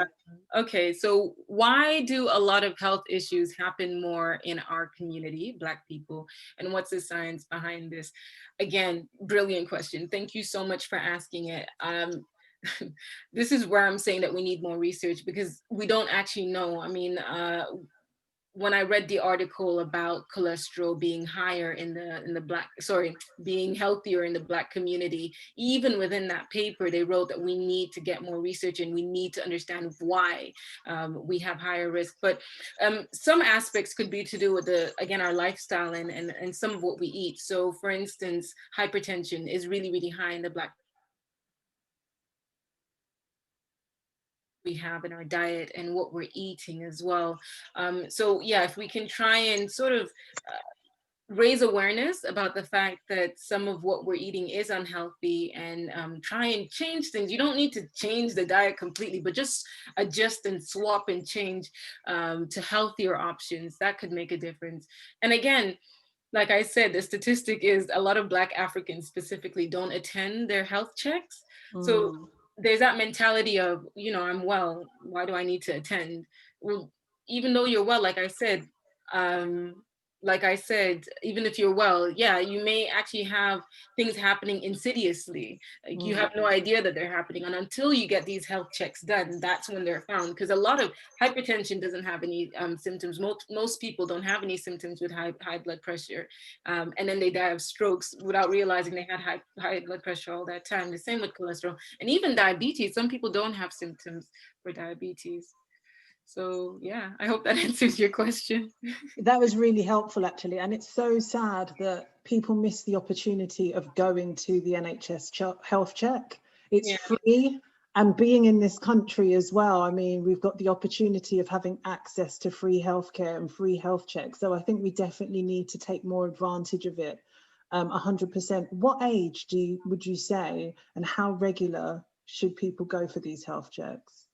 Okay, so why do a lot of health issues happen more in our community, Black people, and what's the science behind this? Again, brilliant question. Thank you so much for asking it. This is where I'm saying that we need more research, because we don't actually know. I mean, when I read the article about cholesterol being higher in the being healthier in the Black community, even within that paper, they wrote that we need to get more research and we need to understand why we have higher risk. But some aspects could be to do with our lifestyle and some of what we eat. So for instance, hypertension is really, really high in the Black we have in our diet and what we're eating as well. So yeah, if we can try and sort of raise awareness about the fact that some of what we're eating is unhealthy, and try and change things. You don't need to change the diet completely, but just adjust and swap and change to healthier options. That could make a difference. And again, like I said, the statistic is a lot of Black Africans specifically don't attend their health checks. So there's that mentality of, I'm well, why do I need to attend? Well, even though you're well, like I said, like I said, even if you're well, yeah, you may actually have things happening insidiously. Like you have no idea that they're happening. And until you get these health checks done, that's when they're found. Because a lot of hypertension doesn't have any symptoms. Most people don't have any symptoms with high blood pressure. And then they die of strokes without realizing they had high blood pressure all that time. The same with cholesterol. And even diabetes. Some people don't have symptoms for diabetes. So yeah, I hope that answers your question. That was really helpful, actually. And it's so sad that people miss the opportunity of going to the NHS health check. It's free. And being in this country as well, I mean, we've got the opportunity of having access to free healthcare and free health checks. So I think we definitely need to take more advantage of it. 100%. What age would you say, and how regular should people go for these health checks?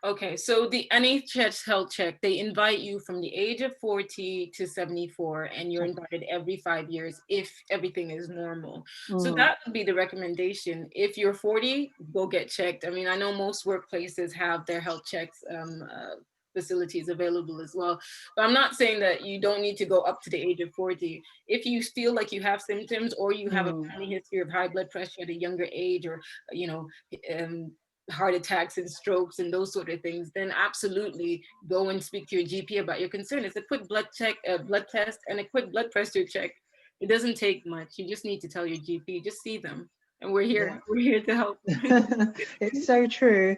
Okay, so the NHS health check, they invite you from the age of 40 to 74, and you're invited every 5 years if everything is normal. So that would be the recommendation. If you're 40, go get checked. I mean, I know most workplaces have their health checks facilities available as well. But I'm not saying that you don't need to go up to the age of 40. If you feel like you have symptoms, or you have a family history of high blood pressure at a younger age, or, you know, heart attacks and strokes and those sort of things, then absolutely go and speak to your GP about your concern. It's a quick blood check, a blood test, and a quick blood pressure check. It doesn't take much. You just need to tell your GP, just see them. And we're here. Yeah. We're here to help. It's so true.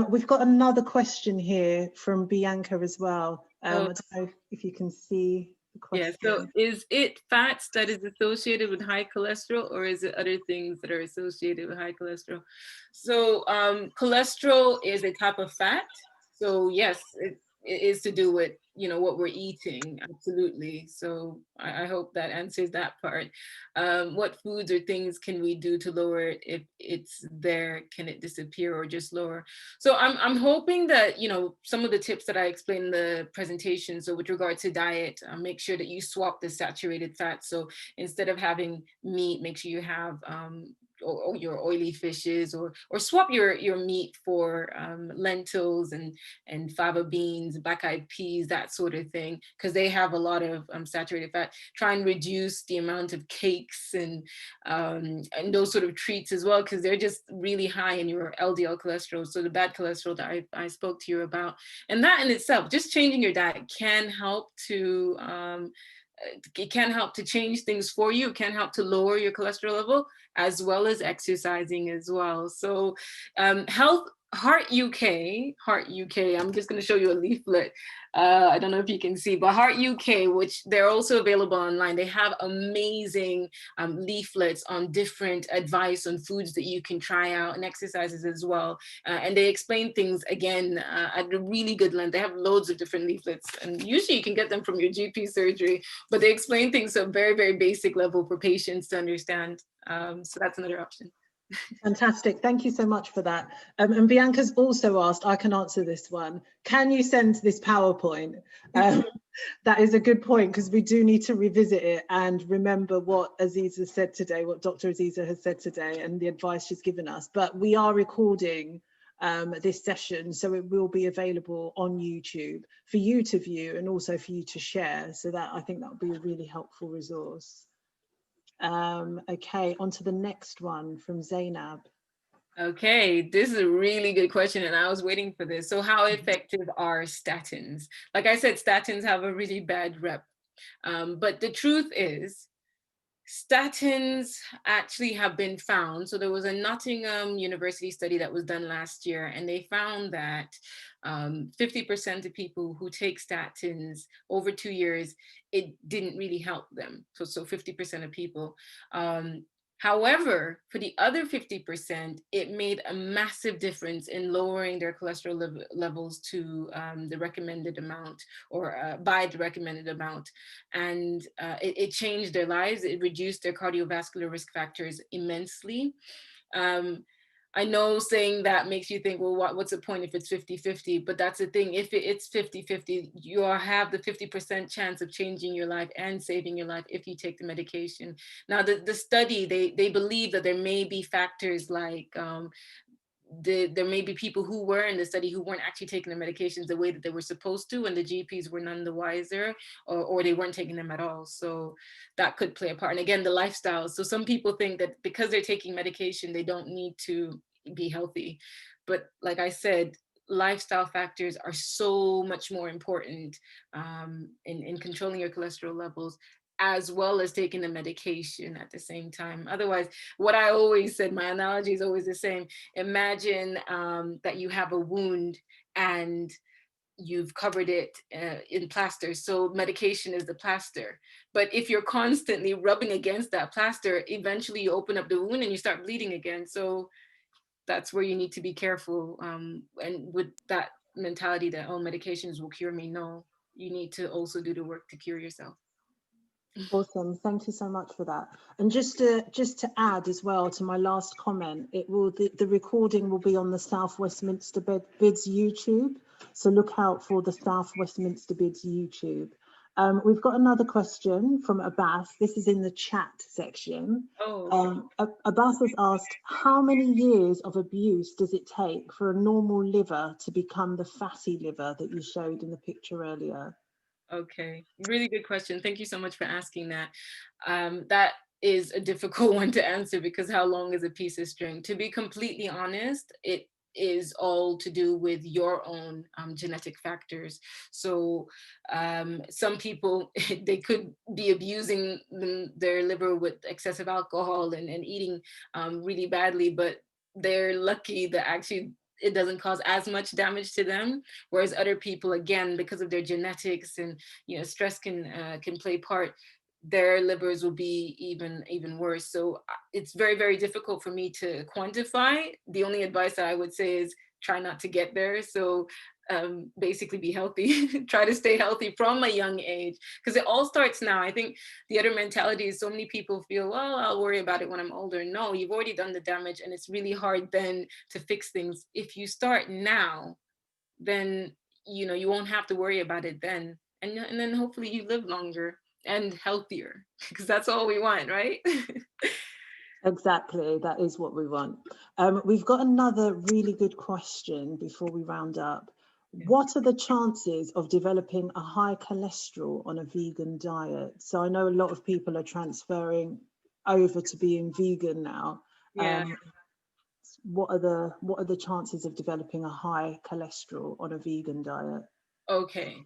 We've got another question here from Bianca as well. I don't know if you can see the question. Yeah, so is it fats that is associated with high cholesterol, or is it other things that are associated with high cholesterol? So cholesterol is a type of fat. So yes, it is to do with, you know, what we're eating. Absolutely. So I hope that answers that part. What foods or things can we do to lower it? If it's there, can it disappear or just lower? So I'm hoping that, you know, some of the tips that I explained in the presentation. So with regard to diet, make sure that you swap the saturated fat. So instead of having meat, make sure you have or your oily fishes, or swap your meat for lentils and fava beans, black-eyed peas, that sort of thing, because they have a lot of saturated fat. Try and reduce the amount of cakes and those sort of treats as well, because they're just really high in your LDL cholesterol, so the bad cholesterol that I spoke to you about. And that in itself, just changing your diet can help to it can help to change things for you. It can help to lower your cholesterol level, as well as exercising as well. So Heart UK, I'm just going to show you a leaflet. I don't know if you can see, but Heart UK, which they're also available online, they have amazing leaflets on different advice on foods that you can try out, and exercises as well. And they explain things, again, at a really good length. They have loads of different leaflets, and usually you can get them from your GP surgery, but they explain things at a very, very basic level for patients to understand. So that's another option. Fantastic. Thank you so much for that. And Bianca's also asked, I can answer this one. Can you send this PowerPoint? That is a good point, because we do need to revisit it and remember what Aziza said today, what Dr. Aziza has said today, and the advice she's given us. But we are recording this session, so it will be available on YouTube for you to view and also for you to share. So that, I think that would be a really helpful resource. Okay, on to the next one from Zainab. Okay, this is a really good question, and I was waiting for this. So how effective are statins? Like I said, statins have a really bad rep. But the truth is, statins actually have been found. So there was a Nottingham University study that was done last year, and they found that 50% of people who take statins over 2 years, it didn't really help them. So 50% of people. However, for the other 50%, it made a massive difference in lowering their cholesterol levels to the recommended amount, or by the recommended amount. And it changed their lives. It reduced their cardiovascular risk factors immensely. I know saying that makes you think, well, what's the point if it's 50-50? But that's the thing. If it's 50-50, you have the 50% chance of changing your life and saving your life if you take the medication. Now, the study, they believe that there may be factors like there may be people who were in the study who weren't actually taking the medications the way that they were supposed to, and the GPs were none the wiser, or they weren't taking them at all. So that could play a part. And again, the lifestyle. So some people think that because they're taking medication, they don't need to be healthy. But like I said, lifestyle factors are so much more important in controlling your cholesterol levels, as well as taking the medication at the same time. Otherwise, what I always said, my analogy is always the same. Imagine that you have a wound and you've covered it in plaster. So medication is the plaster. But if you're constantly rubbing against that plaster, eventually you open up the wound and you start bleeding again. So that's where you need to be careful. And with that mentality that, oh, medications will cure me, no, you need to also do the work to cure yourself. Awesome, thank you so much for that. And just to add as well to my last comment, the recording will be on the South Westminster BIDs YouTube, so look out for the South Westminster BIDs YouTube. We've got another question from Abbas. This is in the chat section. Abbas has asked, how many years of abuse does it take for a normal liver to become the fatty liver that you showed in the picture earlier? Okay, really good question. Thank you so much for asking that. That is a difficult one to answer, because how long is a piece of string? To be completely honest, it is all to do with your own genetic factors. So some people, they could be abusing their liver with excessive alcohol and eating really badly, but they're lucky that actually it doesn't cause as much damage to them. Whereas other people, again, because of their genetics and stress can play part, their livers will be even worse. So it's very, very difficult for me to quantify. The only advice that I would say is try not to get there. So basically be healthy, try to stay healthy from a young age, because it all starts now. I think the other mentality is so many people feel, well, I'll worry about it when I'm older. No, you've already done the damage, and it's really hard then to fix things. If you start now, then you won't have to worry about it then, and then hopefully you live longer and healthier, because that's all we want, right? Exactly, that is what we want. We've got another really good question before we round up. What are the chances of developing a high cholesterol on a vegan diet? So I know a lot of people are transferring over to being vegan now. Yeah. What are the chances of developing a high cholesterol on a vegan diet? Okay,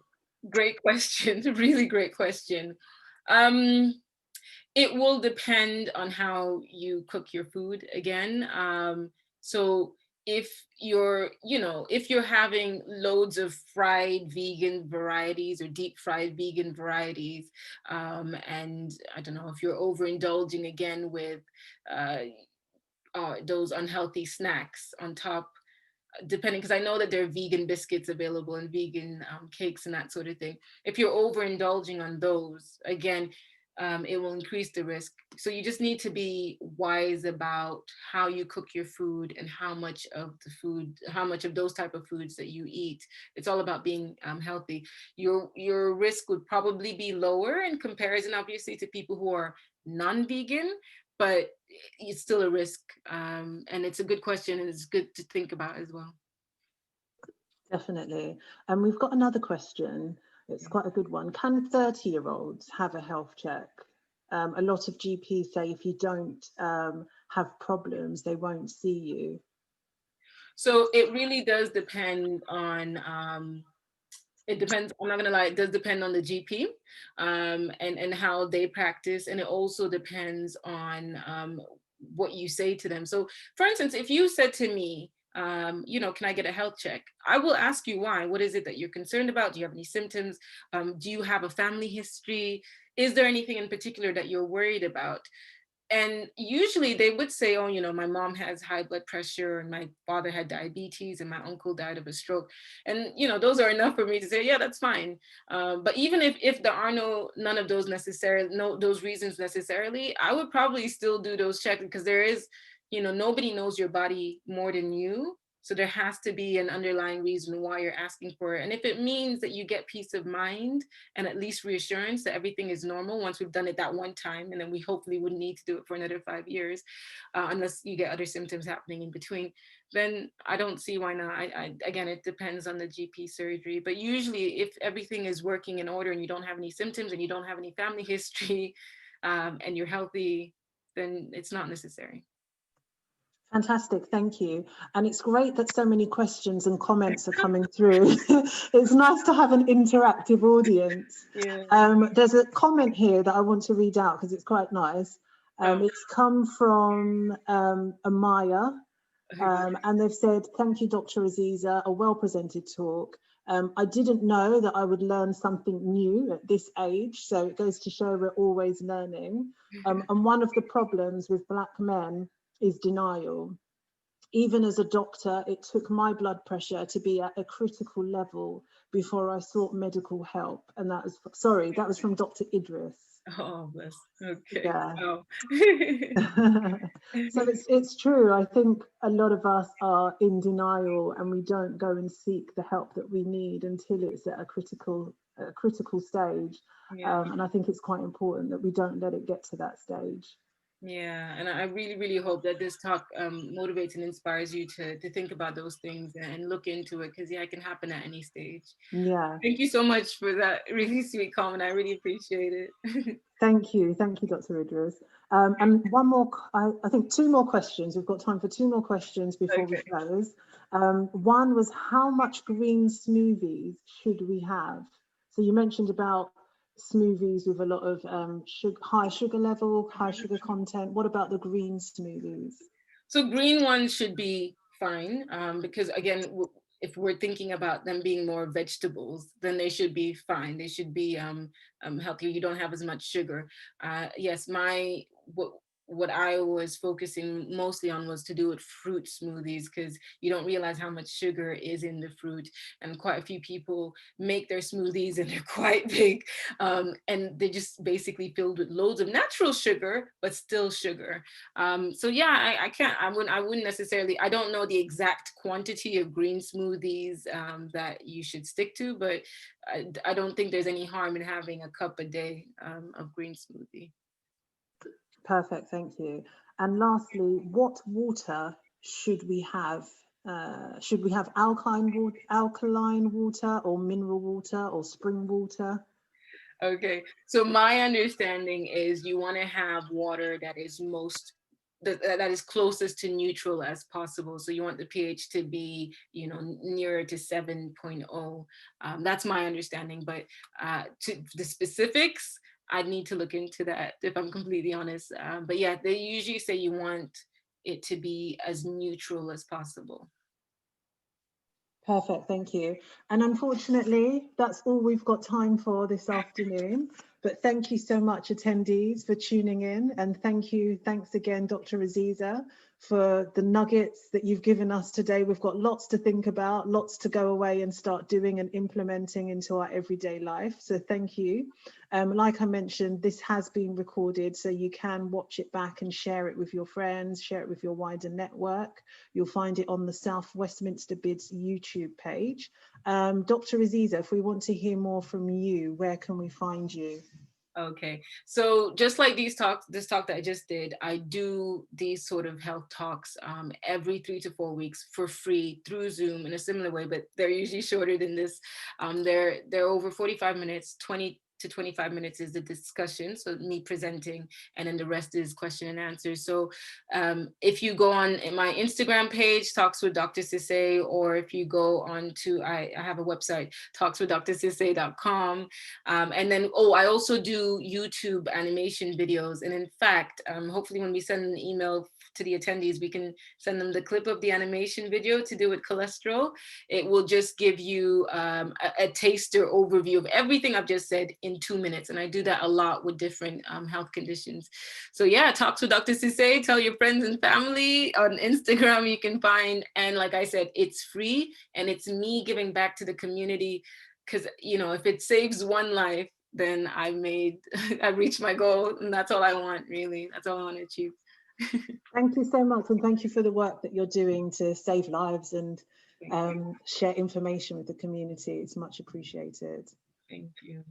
great question. Really great question. It will depend on how you cook your food again. So if you're having loads of fried vegan varieties or deep fried vegan varieties, and I don't know if you're overindulging again with those unhealthy snacks on top, depending, because I know that there are vegan biscuits available and vegan cakes and that sort of thing. If you're overindulging on those, again, it will increase the risk. So you just need to be wise about how you cook your food and how much of those type of foods that you eat. It's all about being healthy. Your risk would probably be lower in comparison, obviously, to people who are non-vegan, but it's still a risk. And it's a good question, and it's good to think about as well. Definitely. And we've got another question. It's quite a good one. Can 30-year-olds have a health check? A lot of GPs say if you don't have problems, they won't see you. So it really does depend on, it depends, I'm not gonna lie, it does depend on the GP and how they practice. And it also depends on what you say to them. So for instance, if you said to me, can I get a health check? I will ask you why. What is it that you're concerned about? Do you have any symptoms? Do you have a family history? Is there anything in particular that you're worried about? And usually they would say, oh, my mom has high blood pressure, and my father had diabetes, and my uncle died of a stroke. And, those are enough for me to say, yeah, that's fine. But even if there are none of those those reasons necessarily, I would probably still do those checks, because there is, nobody knows your body more than you. So there has to be an underlying reason why you're asking for it. And if it means that you get peace of mind and at least reassurance that everything is normal once we've done it that one time, and then we hopefully wouldn't need to do it for another 5 years, unless you get other symptoms happening in between, then I don't see why not. Again, it depends on the GP surgery, but usually if everything is working in order and you don't have any symptoms and you don't have any family history, and you're healthy, then it's not necessary. Fantastic, thank you. And it's great that so many questions and comments are coming through. It's nice to have an interactive audience. Yeah. There's a comment here that I want to read out because it's quite nice. It's come from Amaya, and they've said, thank you, Dr. Aziza, a well-presented talk. I didn't know that I would learn something new at this age, so it goes to show we're always learning. And one of the problems with Black men is denial. Even as a doctor, it took my blood pressure to be at a critical level before I sought medical help. And that was, sorry, that was from Dr. Idris. Oh, bless. Okay. Yeah. Oh. So it's true. I think a lot of us are in denial and we don't go and seek the help that we need until it's at a critical stage. Yeah. And I think it's quite important that we don't let it get to that stage. Yeah, and I really, really hope that this talk motivates and inspires you to think about those things and look into it, because yeah, it can happen at any stage. Yeah. Thank you so much for that really sweet comment. I really appreciate it. Thank you, Dr. Idris. And one more, I think 2 more questions. We've got time for 2 more questions before we close. One was, how much green smoothies should we have? So you mentioned about smoothies with a lot of high sugar level, high sugar content. What about the green smoothies? So green ones should be fine, because again, if we're thinking about them being more vegetables, then they should be fine. They should be healthier. You don't have as much sugar. Yes, what I was focusing mostly on was to do with fruit smoothies, because you don't realize how much sugar is in the fruit. And quite a few people make their smoothies and they're quite big, and they're just basically filled with loads of natural sugar, but still sugar. So yeah, I wouldn't necessarily, I don't know the exact quantity of green smoothies that you should stick to, but I don't think there's any harm in having a cup a day of green smoothie. Perfect, thank you. And lastly, what water should we have? Should we have alkaline water or mineral water or spring water? Okay, so my understanding is you want to have water that is that is closest to neutral as possible. So you want the pH to be, nearer to 7.0. That's my understanding, but to the specifics, I'd need to look into that if I'm completely honest. But yeah, they usually say you want it to be as neutral as possible. Perfect, thank you. And unfortunately, that's all we've got time for this afternoon. But thank you so much, attendees, for tuning in. And thanks again, Dr. Aziza, for the nuggets that you've given us today. We've got lots to think about, lots to go away and start doing and implementing into our everyday life. So thank you. Like I mentioned, this has been recorded, so you can watch it back and share it with your friends, share it with your wider network. You'll find it on the South Westminster BIDs YouTube page. Dr. Aziza, if we want to hear more from you, where can we find you? Okay, so just like this talk that I just did, I do these sort of health talks every 3 to 4 weeks for free through Zoom in a similar way, but they're usually shorter than this. They're over 45 minutes, 20 to 25 minutes is the discussion, so me presenting, and then the rest is question and answer. So if you go on my Instagram page, Talks with Dr. Sesay, or if you go on to, I have a website, talkswithdrsesay.com. And then, I also do YouTube animation videos. And in fact, hopefully when we send an email to the attendees, we can send them the clip of the animation video to do with cholesterol. It will just give you a taster overview of everything I've just said in 2 minutes. And I do that a lot with different health conditions. So yeah, Talks with Dr. Sesay, tell your friends and family. On Instagram you can find, and like I said, it's free, and it's me giving back to the community, because if it saves one life, then I reached my goal, and that's all I want, really. That's all I want to achieve. Thank you so much, and thank you for the work that you're doing to save lives and share information with the community. It's much appreciated. Thank you.